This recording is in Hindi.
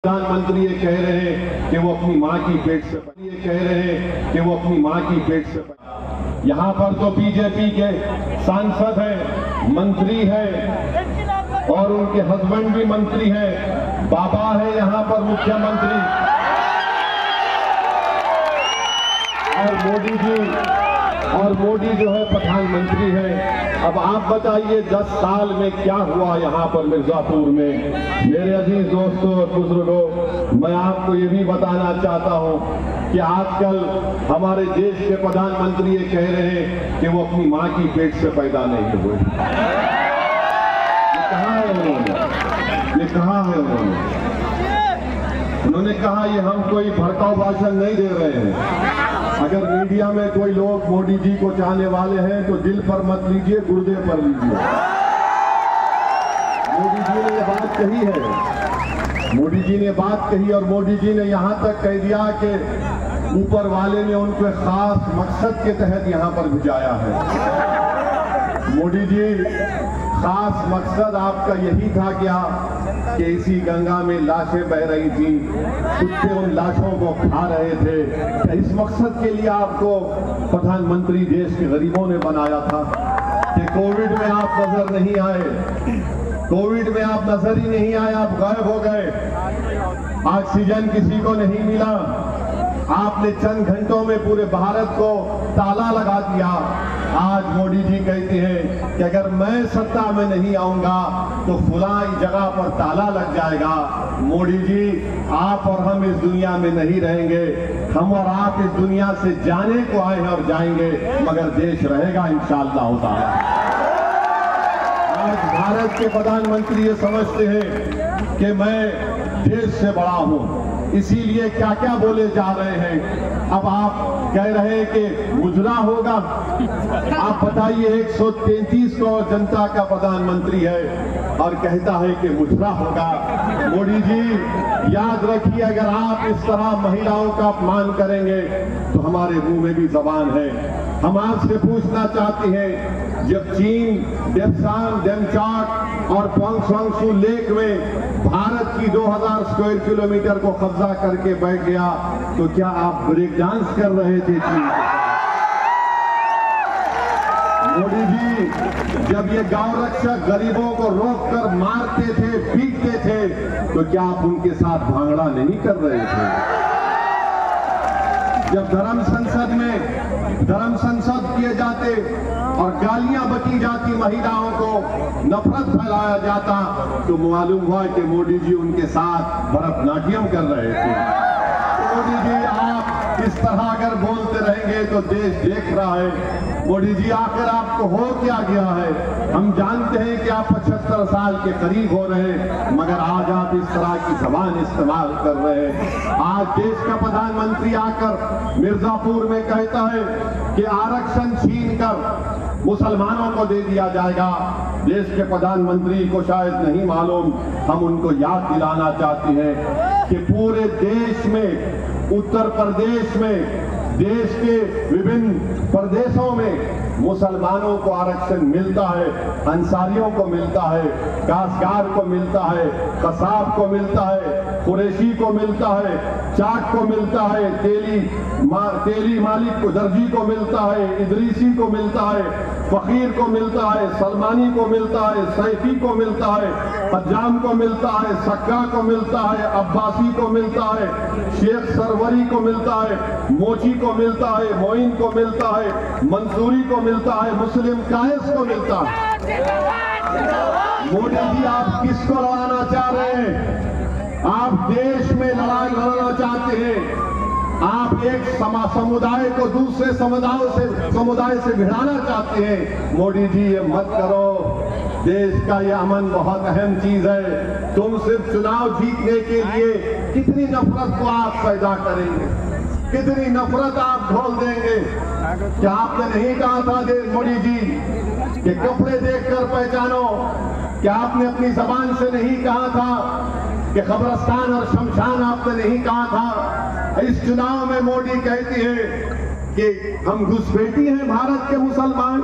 प्रधानमंत्री ये कह रहे हैं कि वो अपनी माँ की पेट से यहाँ पर तो बीजेपी के सांसद हैं, मंत्री हैं और उनके हस्बैंड भी मंत्री हैं, बाबा है यहाँ पर मुख्यमंत्री और मोदी जो है प्रधानमंत्री है। अब आप बताइए 10 साल में क्या हुआ यहाँ पर मिर्जापुर में। मेरे अजीज दोस्तों और बुजुर्गों, मैं आपको ये भी बताना चाहता हूँ कि आजकल हमारे देश के प्रधानमंत्री ये कह रहे हैं कि वो अपनी माँ की पेट से पैदा नहीं हुए। ये कहा है उन्होंने कहा ये हम कोई भड़काऊ भाषण नहीं दे रहे हैं। अगर मीडिया में कोई लोग मोदी जी को चाहने वाले हैं तो दिल पर मत लीजिए, गुर्दे पर लीजिए। मोदी जी ने ये बात कही है, मोदी जी ने बात कही और मोदी जी ने यहाँ तक कह दिया कि ऊपर वाले ने उनको खास मकसद के तहत यहाँ पर भिजाया है। मोदी जी, खास मकसद आपका यही था क्या कि इसी गंगा में लाशें बह रही थी, कुत्ते उन लाशों को खा रहे थे। इस मकसद के लिए आपको प्रधानमंत्री देश के गरीबों ने बनाया था कि कोविड में आप नजर नहीं आए, कोविड में आप नजर ही नहीं आए, आप गायब हो गए। ऑक्सीजन किसी को नहीं मिला, आपने चंद घंटों में पूरे भारत को ताला लगा दिया। आज मोदी जी कहते हैं कि अगर मैं सत्ता में नहीं आऊंगा तो फुलाई जगह पर ताला लग जाएगा। मोदी जी, आप और हम इस दुनिया में नहीं रहेंगे, हम और आप इस दुनिया से जाने को आए हैं और जाएंगे, मगर देश रहेगा इंशाअल्लाह ताला। आज भारत के प्रधानमंत्री ये समझते हैं कि मैं देश से बड़ा हूं, इसीलिए क्या क्या बोले जा रहे हैं। अब आप कह रहे हैं कि मुजरा होगा। आप बताइए, 133 करोड़ जनता का प्रधानमंत्री है और कहता है कि मुजरा होगा। मोदी जी, याद रखिए, अगर आप इस तरह महिलाओं का अपमान करेंगे तो हमारे मुंह में भी जबान है। हम आपसे पूछना चाहते हैं, जब चीन डेप्सांग, डेमचाक और पोंगसवांगसू लेक में भारत की 2000 स्क्वायर किलोमीटर को कब्जा करके बैठ गया तो क्या आप ब्रेक डांस कर रहे थे चीन के साथ? मोदी जी, जब ये गांव रक्षक गरीबों को रोककर मारते थे, पीटते थे, तो क्या आप उनके साथ भांगड़ा नहीं कर रहे थे? जब धर्म संसद किए जाते और गालियां बकी जाती महिलाओं को, नफरत फैलाया जाता, तो मालूम हुआ कि मोदी जी उनके साथ भरतनाट्यम कर रहे थे। मोदी जी, आप इस तरह अगर बोलते रहेंगे तो देश देख रहा है। मोदी जी, आखिर आपको हो क्या गया है? हम जानते हैं कि आप 75 साल के करीब हो रहे हैं, मगर आज आप इस तरह की जबान इस्तेमाल कर रहे हैं। आज देश का प्रधानमंत्री आकर मिर्जापुर में कहता है कि आरक्षण छीनकर मुसलमानों को दे दिया जाएगा। देश के प्रधानमंत्री को शायद नहीं मालूम, हम उनको याद दिलाना चाहते हैं कि पूरे देश में, उत्तर प्रदेश में, देश के विभिन्न प्रदेशों में मुसलमानों को आरक्षण मिलता है, अंसारियों को मिलता है, काश्तकार को मिलता है, कसाब को मिलता है, कुरैशी को मिलता है, चाक को मिलता है, तेली मालिक को, दर्जी को मिलता है, इदरीसी को मिलता है, फकीर को मिलता है, सलमानी को मिलता है, सैफी को मिलता है, हज्जाम को मिलता है, सक्का को मिलता है, अब्बासी को मिलता है, शेख सरवरी को मिलता है, मोची को मिलता है, मोइन को मिलता है, मंसूरी को मिलता है, मुस्लिम कायस को मिलता है। मोदी जी, आप किसको लड़ाना चाह रहे हैं? आप देश में लड़ाई लड़ना चाहते हैं। आप एक समुदाय को दूसरे समुदाय से भिड़ाना चाहते हैं। मोदी जी, ये मत करो। देश का ये अमन बहुत अहम चीज है। तुम सिर्फ चुनाव जीतने के लिए कितनी नफरत को आप पैदा करेंगे, कितनी नफरत आप घोल देंगे। क्या आपने नहीं कहा था मोदी जी कि कपड़े देखकर पहचानो? क्या आपने अपनी जबान से नहीं कहा था कि कब्रिस्तान और शमशान आपने नहीं कहा था? इस चुनाव में मोदी कहती है कि हम घुसपैठी हैं भारत के मुसलमान।